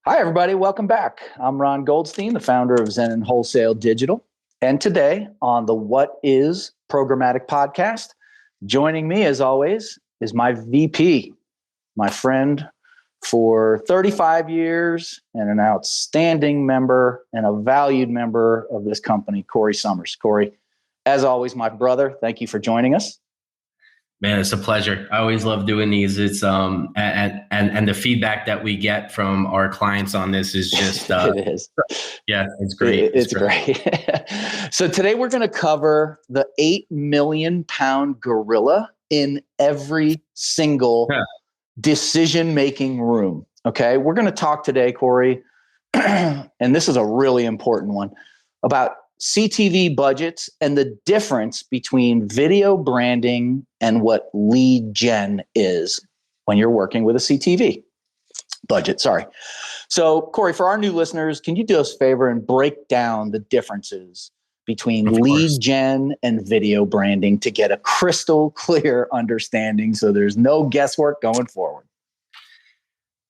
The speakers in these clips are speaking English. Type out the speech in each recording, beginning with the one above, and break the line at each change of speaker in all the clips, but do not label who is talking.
Hi, everybody. Welcome back. I'm Ron Goldstein, the founder of Zenon Wholesale Digital. And today on the What Is Programmatic podcast, joining me as always is my VP, my friend for 35 years and an outstanding member and a valued member of this company, Corey Summers. Corey, as always, my brother, thank you for joining us.
Man, it's a pleasure. I always love doing these. It's and the feedback that we get from our clients on this is just
it is.
Yeah, it's great.
It's great. So today we're going to cover the 8 million pound gorilla in every single decision-making room. Okay. We're going to talk today, Corey, and this is a really important one, about CTV budgets and the difference between video branding and what lead gen is when you're working with a CTV budget. Sorry. So, Corey, for our new listeners, can you do us a favor and break down the differences between lead gen and video branding to get a crystal clear understanding so there's no guesswork going forward?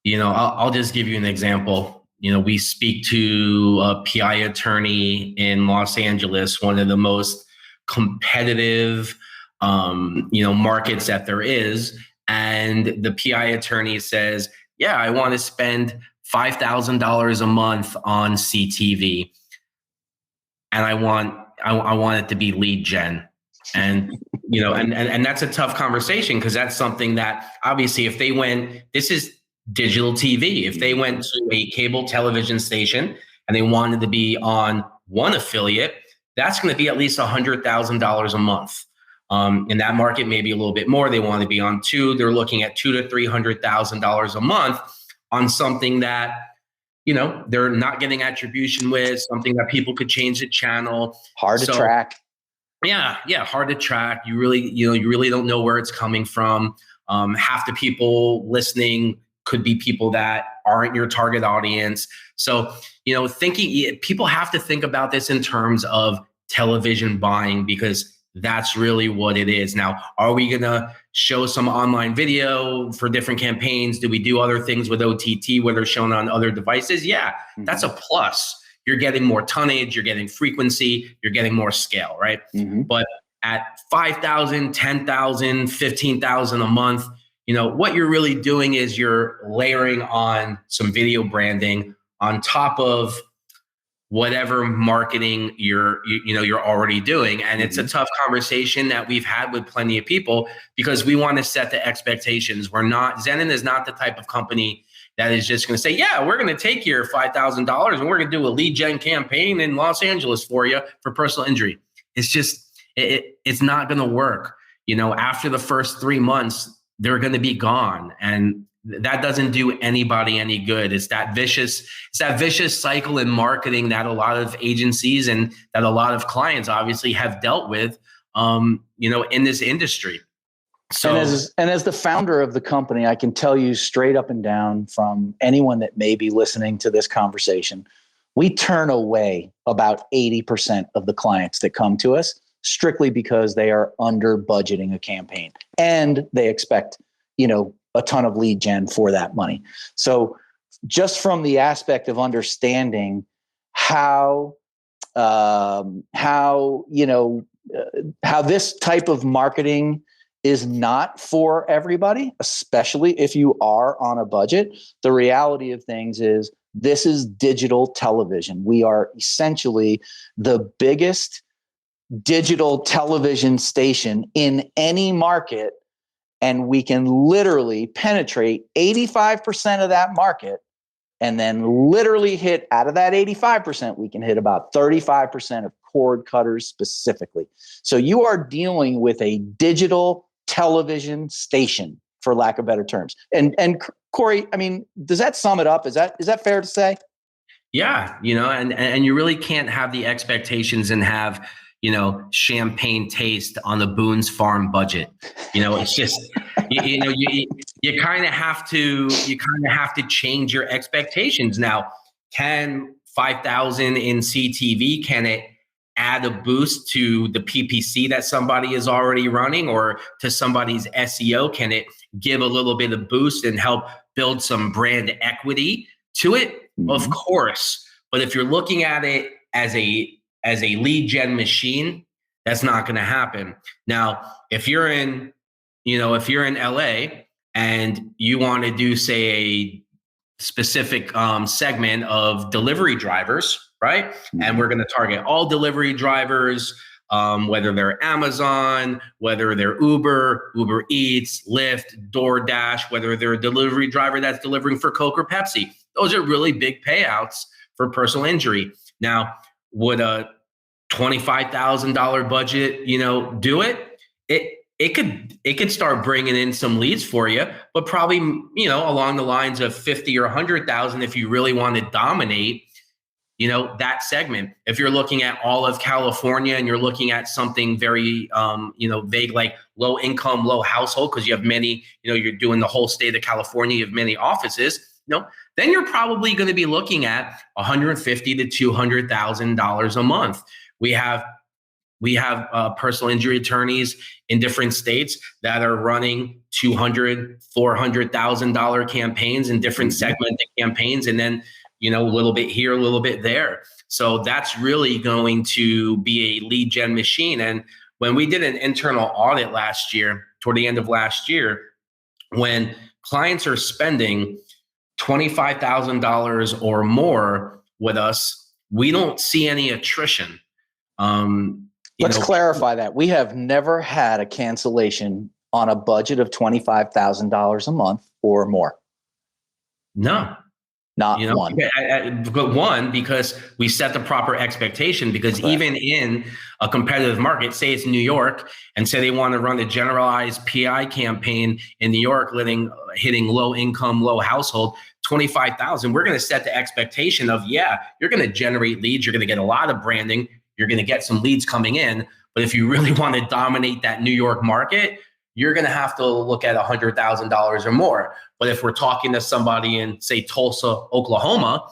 You know, I'll just give you an example. You know, we speak to a PI attorney in Los Angeles, one of the most competitive, markets that there is. And the PI attorney says, yeah, I want to spend $5,000 a month on CTV. And I want it to be lead gen. And, and that's a tough conversation because that's something that obviously if they went, this is digital TV. If they went to a cable television station and they wanted to be on one affiliate, that's going to be at least $100,000 a month. In that market, maybe a little bit more. They want to be on two. They're looking at $200,000 to $300,000 a month on something that, they're not getting attribution with, something that people could change the channel.
Hard to track.
Yeah, hard to track. You really don't know where it's coming from. Half the people listening could be people that aren't your target audience. So, people have to think about this in terms of television buying because that's really what it is. Now, are we going to show some online video for different campaigns? Do we do other things with OTT where they're shown on other devices? Yeah, that's a plus. You're getting more tonnage, you're getting frequency, you're getting more scale, right? Mm-hmm. But at 5,000, 10,000, 15,000 a month, what you're really doing is you're layering on some video branding on top of whatever marketing you're already doing. And it's a tough conversation that we've had with plenty of people because we want to set the expectations. Zenon is not the type of company that is just going to say, yeah, we're going to take your $5,000 and we're going to do a lead gen campaign in Los Angeles for you for personal injury. It's just, it's not going to work. After the first 3 months, they're going to be gone. And that doesn't do anybody any good. It's that vicious cycle in marketing that a lot of agencies and that a lot of clients obviously have dealt with, in this industry. So,
and as the founder of the company, I can tell you straight up and down from anyone that may be listening to this conversation, we turn away about 80% of the clients that come to us strictly because they are under budgeting a campaign and they expect, a ton of lead gen for that money. So just from the aspect of understanding how this type of marketing is not for everybody, especially if you are on a budget, the reality of things is this is digital television. We are essentially the biggest digital television station in any market, and we can literally penetrate 85% of that market and then literally hit out of that 85%, we can hit about 35% of cord cutters specifically. So you are dealing with a digital television station, for lack of better terms. And Corey, I mean, does that sum it up? Is that fair to say?
Yeah, and you really can't have the expectations and have champagne taste on the Boone's Farm budget. It's just, you kind of have to change your expectations. Now, can 5,000 in CTV, can it add a boost to the PPC that somebody is already running or to somebody's SEO? Can it give a little bit of boost and help build some brand equity to it? Of course. But if you're looking at it as a lead gen machine, that's not going to happen. Now, if you're in LA and you want to do, say, a specific segment of delivery drivers, right? And we're going to target all delivery drivers, whether they're Amazon, whether they're Uber Eats, Lyft, DoorDash, whether they're a delivery driver that's delivering for Coke or Pepsi. Those are really big payouts for personal injury. Now, would a $25,000 budget, do it? It could start bringing in some leads for you, but probably, along the lines of 50 or 100,000 if you really want to dominate, that segment. If you're looking at all of California and you're looking at something very, vague, like low income, low household, because you have many, you're doing the whole state of California, you have many offices, then you're probably going to be looking at $150,000 to $200,000 a month. We have personal injury attorneys in different states that are running $200,000, $400,000 campaigns in different segmented campaigns, and then a little bit here, a little bit there. So that's really going to be a lead gen machine. And when we did an internal audit last year, toward the end of last year, when clients are spending $25,000 or more with us, we don't see any attrition.
Let's clarify that. We have never had a cancellation on a budget of $25,000 a month or more.
No.
Not one.
But one, because we set the proper expectation, because correct. Even in a competitive market, say it's New York, and say they want to run a generalized PI campaign in New York, hitting low income, low household, 25,000, we're going to set the expectation of, you're going to generate leads. You're going to get a lot of branding. You're going to get some leads coming in. But if you really want to dominate that New York market, you're going to have to look at $100,000 or more. But if we're talking to somebody in, say, Tulsa, Oklahoma,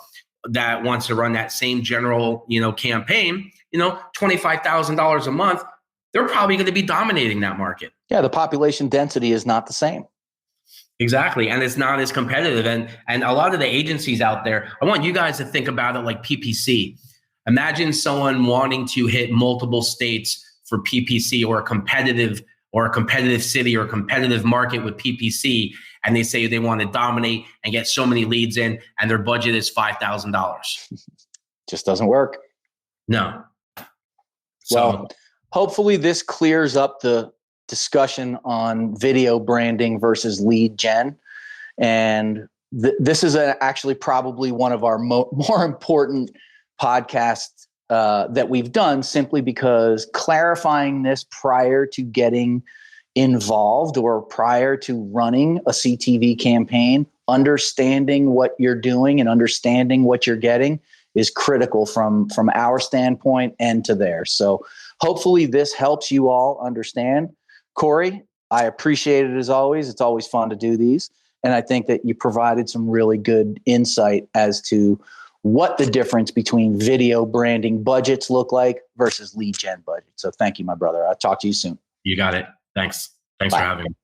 that wants to run that same general, campaign, $25,000 a month, they're probably going to be dominating that market.
Yeah, the population density is not the same.
Exactly. And it's not as competitive. And a lot of the agencies out there, I want you guys to think about it like PPC. Imagine someone wanting to hit multiple states for PPC, or a competitive city or a competitive market with PPC, and they say they want to dominate and get so many leads in, and their budget is $5,000.
Just doesn't work.
No.
Well, hopefully this clears up the discussion on video branding versus lead gen. And this is actually probably one of our more important podcasts that we've done, simply because clarifying this prior to getting involved or prior to running a CTV campaign, understanding what you're doing and understanding what you're getting is critical from our standpoint and to theirs. So hopefully this helps you all understand. Corey, I appreciate it as always. It's always fun to do these. And I think that you provided some really good insight as to what the difference between video branding budgets look like versus lead gen budgets. So thank you, my brother. I'll talk to you soon.
You got it. Thanks. Thanks
Bye.
for having me.